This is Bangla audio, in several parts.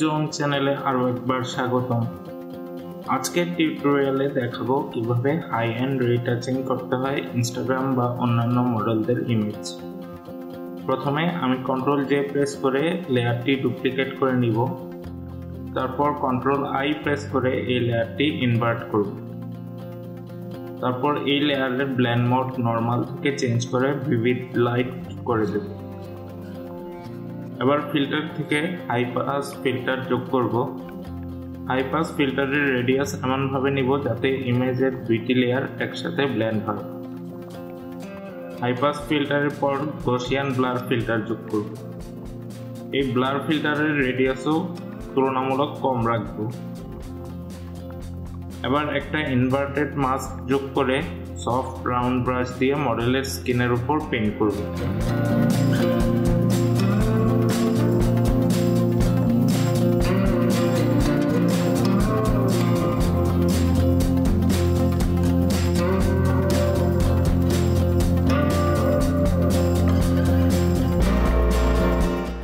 জোন চ্যানেলে আরো একবার স্বাগতম। আজকের টিউটোরিয়ালে দেখাবো কিভাবে হাই এন্ড রিটাচিং করতে হয় ইনস্টাগ্রাম বা অন্যান্য মডেলদের ইমেজ। প্রথমে আমি কন্ট্রোল জে প্রেস করে লেয়ারটি ডুপ্লিকেট করে নিব। তারপর কন্ট্রোল আই প্রেস করে এই লেয়ারটি ইনভার্ট করব। তারপর এই লেয়ারের ব্লেন্ড মোড নরমাল থেকে চেঞ্জ করে ভিভিড লাইট করে দেব। এবার ফিল্টার থেকে হাই পাস ফিল্টার যোগ করব। হাই পাস ফিল্টারের রেডিয়াস এমনভাবে নিব যাতে ইমেজের দুইটি লেয়ার একসাথে ব্লেন্ড হয়। হাই পাস ফিল্টারের পর গসিয়ান ব্লার ফিল্টার যোগ করব। এই ব্লার ফিল্টারের রেডিয়াসও তুলনামূলক কম রাখব। এবার একটা ইনভার্টেড মাস্ক যোগ করে সফট রাউন্ড ব্রাশ দিয়ে মডেলের স্কিনের উপর পেইন্ট করব।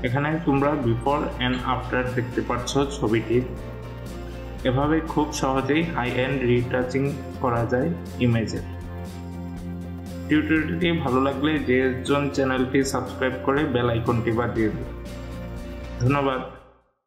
এখানে তোমরা বিফোর এন্ড আফটার দেখতে পাচ্ছ ছবিটি। এভাবে খুব সহজেই হাই এন্ড রিটাচিং করা যায় ইমেজে। টিউটোরিয়ালটি ভালো লাগলে যে জন চ্যানেলটি সাবস্ক্রাইব করে বেল আইকনটি বাজিয়ে দিন। ধন্যবাদ।